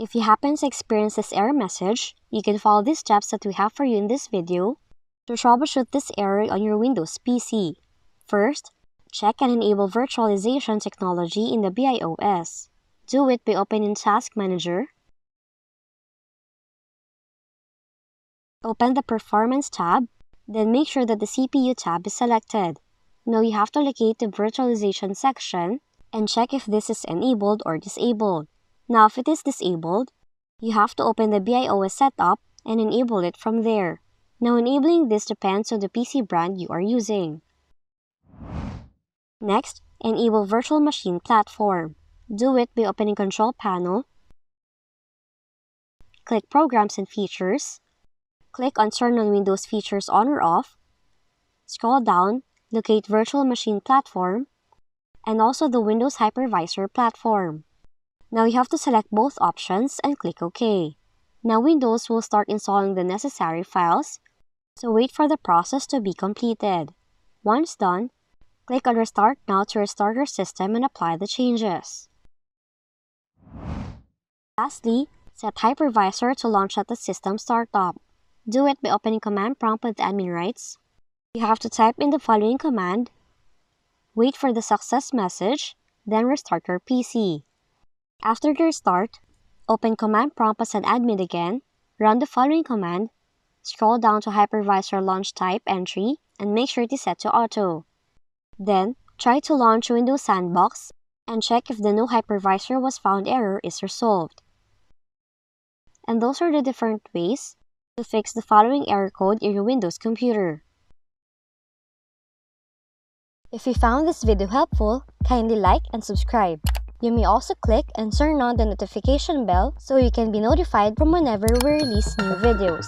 If you happen to experience this error message, you can follow these steps that we have for you in this video to troubleshoot this error on your Windows PC. First, check and enable virtualization technology in the BIOS. Do it by opening Task Manager. Open the Performance tab, then make sure that the CPU tab is selected. Now you have to locate the virtualization section and check if this is enabled or disabled. Now if it is disabled, you have to open the BIOS setup and enable it from there. Now enabling this depends on the PC brand you are using. Next, enable Virtual Machine Platform. Do it by opening Control Panel, click Programs and Features, click on Turn on Windows Features on or off, scroll down, locate Virtual Machine Platform, and also the Windows Hypervisor platform. Now you have to select both options and click OK. Now Windows will start installing the necessary files, so wait for the process to be completed. Once done, click on Restart Now to restart your system and apply the changes. Lastly, set Hypervisor to launch at the system startup. Do it by opening Command Prompt with admin rights. You have to type in the following command, wait for the success message, then restart your PC. After the restart, open Command Prompt as an admin again, run the following command, scroll down to Hypervisor Launch Type entry, and make sure it is set to Auto. Then, try to launch Windows Sandbox and check if the No Hypervisor Was Found error is resolved. And those are the different ways to fix the following error code in your Windows computer. If you found this video helpful, kindly like and subscribe. You may also click and turn on the notification bell so you can be notified from whenever we release new videos.